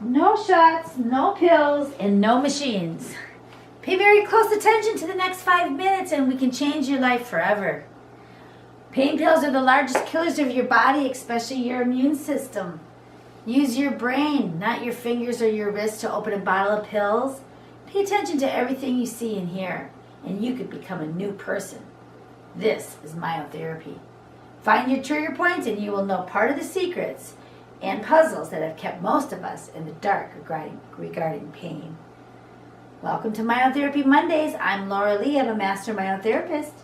No shots, no pills, and no machines. Pay very close attention to the next 5 minutes and we can change your life forever. Pain pills are the largest killers of your body, especially your immune system. Use your brain, not your fingers or your wrist, to open a bottle of pills. Pay attention to everything you see and hear, and you could become a new person. This is myotherapy. Find your trigger points and you will know part of the secrets and puzzles that have kept most of us in the dark regarding pain. Welcome to Myotherapy Mondays. I'm Laura Lee. I'm a master myotherapist.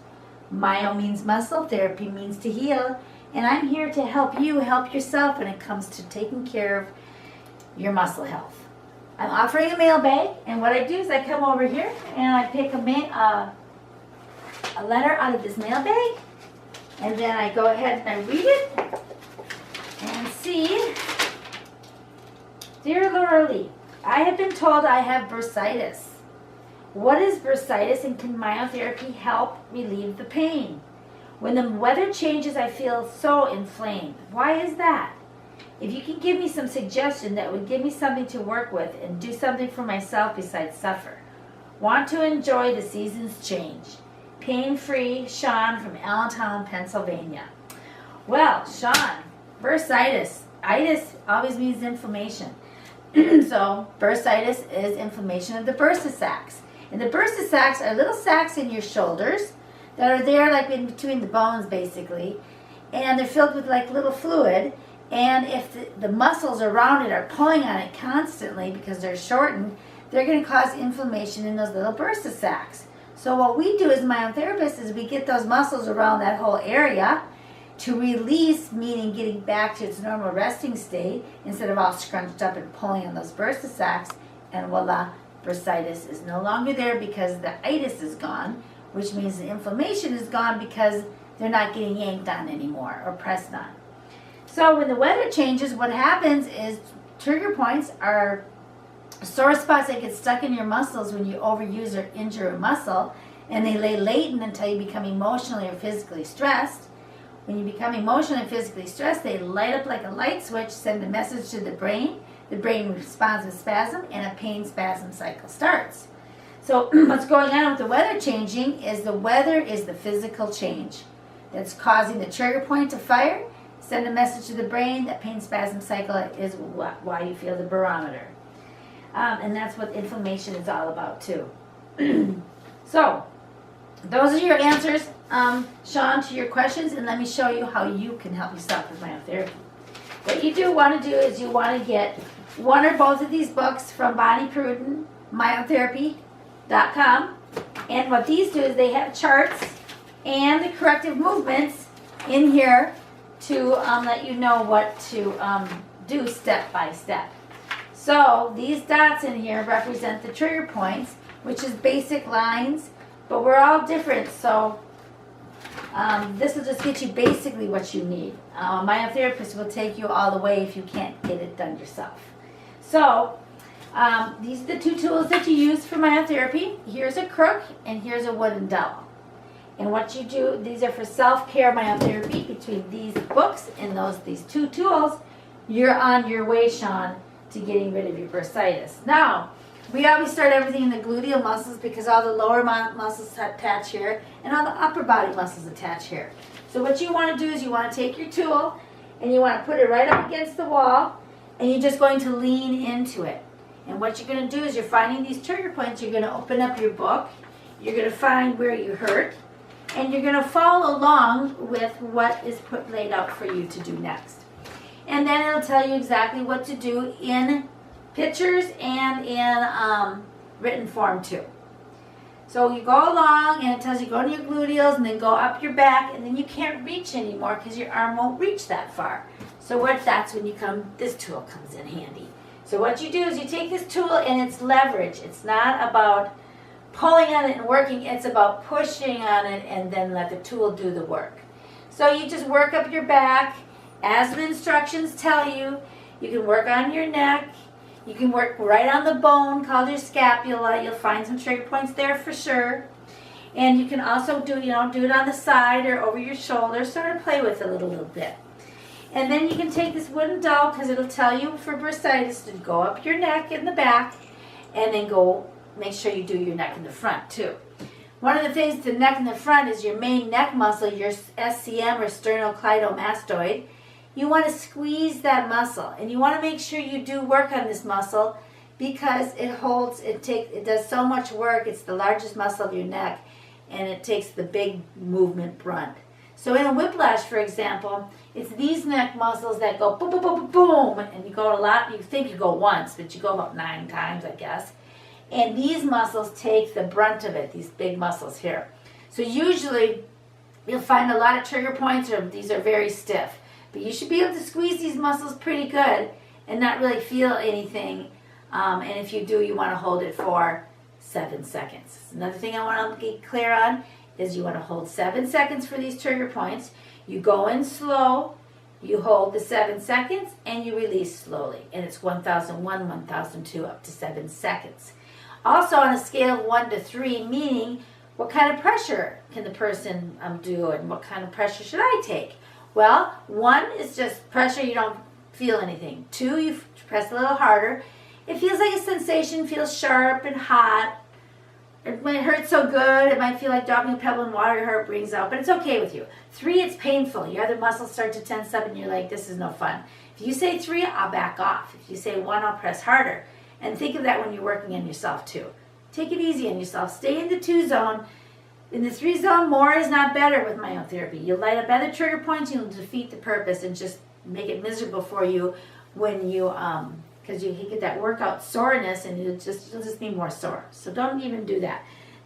Myo means muscle, therapy means to heal, and I'm here to help you help yourself when it comes to taking care of your muscle health. I'm offering a mailbag, and what I do is I come over here and I pick a letter out of this mailbag, and then I go ahead and I read it and see. Dear Laura Lee, I have been told I have bursitis. What is bursitis, and can myotherapy help relieve the pain? When the weather changes, I feel so inflamed. Why is that? If you can give me some suggestion that would give me something to work with and do something for myself besides suffer. Want to enjoy the seasons change. Pain-free, Sean from Allentown, Pennsylvania. Well, Sean, bursitis. Itis always means inflammation. So bursitis is inflammation of the bursa sacs. And the bursa sacs are little sacs in your shoulders that are there like in between the bones basically. And they're filled with like little fluid. And if the muscles around it are pulling on it constantly because they're shortened, they're going to cause inflammation in those little bursa sacs. So what we do as myotherapists is we get those muscles around that whole area to release, meaning getting back to its normal resting state instead of all scrunched up and pulling on those bursa sacs, and voila, bursitis is no longer there because the itis is gone, which means the inflammation is gone because they're not getting yanked on anymore or pressed on. So when the weather changes, what happens is trigger points are sore spots that get stuck in your muscles when you overuse or injure a muscle, and they lay latent until you become emotionally or physically stressed. When you become emotionally and physically stressed, they light up like a light switch, send a message to the brain. The brain responds with spasm, and a pain spasm cycle starts. So what's going on with the weather changing is the weather is the physical change that's causing the trigger point to fire, send a message to the brain. That pain spasm cycle is why you feel the barometer. And that's what inflammation is all about too. So those are your answers, Sean, to your questions, and let me show you how you can help yourself with myotherapy. What you do want to do is you want to get one or both of these books from Bonnie Pruden, myotherapy.com. And what these do is they have charts and the corrective movements in here to let you know what to do step by step. So these dots in here represent the trigger points, which is basic lines, but we're all different, so this will just get you basically what you need. My therapist will take you all the way if you can't get it done yourself. So these are the two tools that you use for myotherapy. Here's a crook and here's a wooden dowel. And what you do, these are for self-care myotherapy. Between these books and these two tools, you're on your way, Sean, to getting rid of your bursitis. Now, we always start everything in the gluteal muscles because all the lower muscles attach here and all the upper body muscles attach here. So what you want to do is you want to take your tool and you want to put it right up against the wall, and you're just going to lean into it. And what you're going to do is you're finding these trigger points. You're going to open up your book. You're going to find where you hurt, and you're going to follow along with what is laid out for you to do next. And then it'll tell you exactly what to do in pictures and in written form too. So you go along and it tells you go to your gluteals and then go up your back, and then you can't reach anymore because your arm won't reach that far. So that's when this tool comes in handy. So what you do is you take this tool and it's leverage. It's not about pulling on it and working, it's about pushing on it and then let the tool do the work. So you just work up your back as the instructions tell you. You can work on your neck. You can work right on the bone called your scapula. You'll find some trigger points there for sure. And you can also do it on the side or over your shoulder, sort of play with it a little bit. And then you can take this wooden doll, because it'll tell you for bursitis to go up your neck in the back, and then go make sure you do your neck in the front too. One of the things to the neck in the front is your main neck muscle, your SCM or sternocleidomastoid. You want to squeeze that muscle, and you want to make sure you do work on this muscle, because it does so much work. It's the largest muscle of your neck, and it takes the big movement brunt. So in a whiplash, for example, it's these neck muscles that go boom, boom, boom, boom, boom, and you go a lot. You think you go once, but you go about 9 times, I guess. And these muscles take the brunt of it, these big muscles here. So usually you'll find a lot of trigger points, or these are very stiff. But you should be able to squeeze these muscles pretty good and not really feel anything. And if you do, you want to hold it for 7 seconds. Another thing I want to get clear on is you want to hold 7 seconds for these trigger points. You go in slow, you hold the 7 seconds, and you release slowly. And it's 1001, 1002, up to 7 seconds. Also on a scale of 1 to 3, meaning what kind of pressure can the person do, and what kind of pressure should I take? Well, 1 is just pressure, you don't feel anything. 2, you press a little harder. It feels like a sensation, feels sharp and hot. When it hurts so good, it might feel like dropping a pebble in water, your heart brings out, but it's okay with you. 3, it's painful. Your other muscles start to tense up and you're like, this is no fun. If you say 3, I'll back off. If you say 1, I'll press harder. And think of that when you're working on yourself too. Take it easy on yourself. Stay in the 2 zone. In the 3 zone, more is not better with myotherapy. You'll light up other trigger points, you'll defeat the purpose and just make it miserable for you when you, because you get that workout soreness and you'll just be more sore. So don't even do that.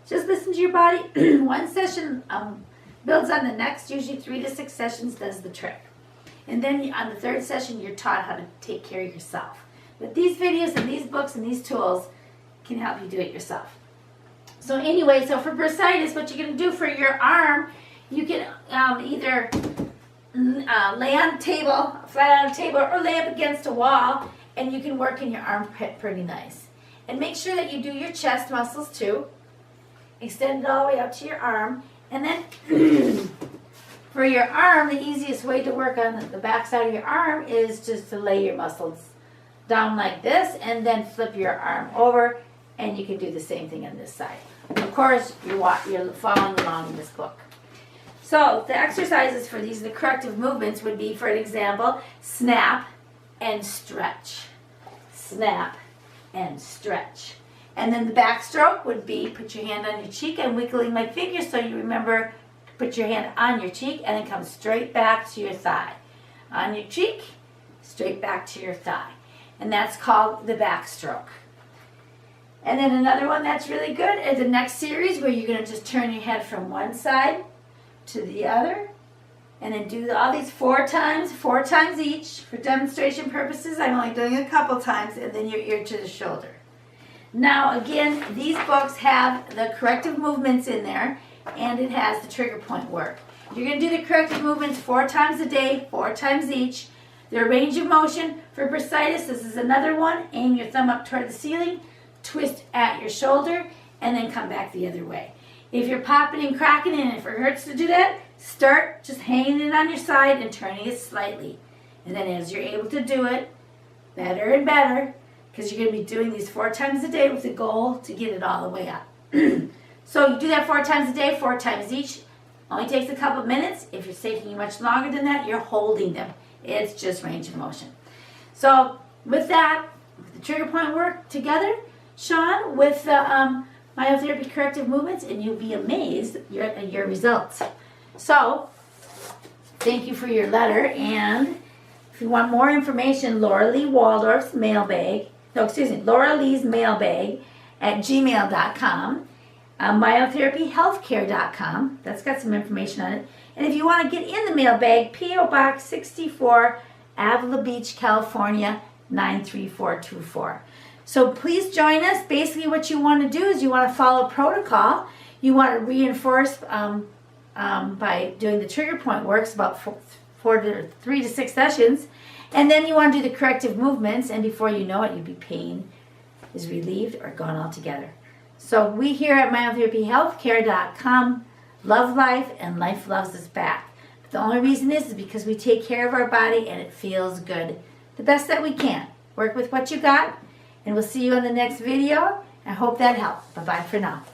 Just listen to your body. 1 session builds on the next. Usually 3 to 6 sessions does the trick. And then on the 3rd session, you're taught how to take care of yourself. But these videos and these books and these tools can help you do it yourself. So anyway, so for bursitis, what you're going to do for your arm, you can either lay on a table, flat on a table, or lay up against a wall, and you can work in your armpit pretty nice. And make sure that you do your chest muscles too. Extend it all the way out to your arm. And then for your arm, the easiest way to work on the back side of your arm is just to lay your muscles down like this, and then flip your arm over, and you can do the same thing on this side. Of course, you're following along in this book. So the exercises for these, the corrective movements would be, for an example, snap and stretch. Snap and stretch. And then the backstroke would be, put your hand on your cheek. I'm wiggling my fingers so you remember to put your hand on your cheek, and then come straight back to your thigh. On your cheek, straight back to your thigh. And that's called the backstroke. And then another one that's really good is the next series, where you're going to just turn your head from one side to the other, and then do all these 4 times each. For demonstration purposes, I'm only doing it a couple times, and then your ear to the shoulder. Now again, these books have the corrective movements in there, and it has the trigger point work. You're going to do the corrective movements 4 times a day, 4 times each. Their range of motion for bursitis, this is another one. Aim your thumb up toward the ceiling, twist at your shoulder, and then come back the other way. If you're popping and cracking, and if it hurts to do that, start just hanging it on your side and turning it slightly. And then as you're able to do it better and better, because you're going to be doing these 4 times a day with the goal to get it all the way up. So you do that 4 times a day, 4 times each. Only takes a couple minutes. If it's taking you much longer than that, you're holding them. It's just range of motion. So with that, the trigger point work together, Sean, with the myotherapy corrective movements, and you'll be amazed at your results. So thank you for your letter. And if you want more information, Laura Lee Waldorf's mailbag, Laura Lee's mailbag at gmail.com, myotherapyhealthcare.com. That's got some information on it. And if you want to get in the mailbag, P.O. Box 64, Avila Beach, California, 93424. So please join us. Basically what you want to do is you want to follow protocol. You want to reinforce by doing the trigger point works, about 3 to 6 sessions. And then you want to do the corrective movements, and before you know it, pain is relieved or gone altogether. So we here at myotherapyhealthcare.com love life, and life loves us back. The only reason is because we take care of our body and it feels good. The best that we can. Work with what you got, and we'll see you on the next video. I hope that helped. Bye-bye for now.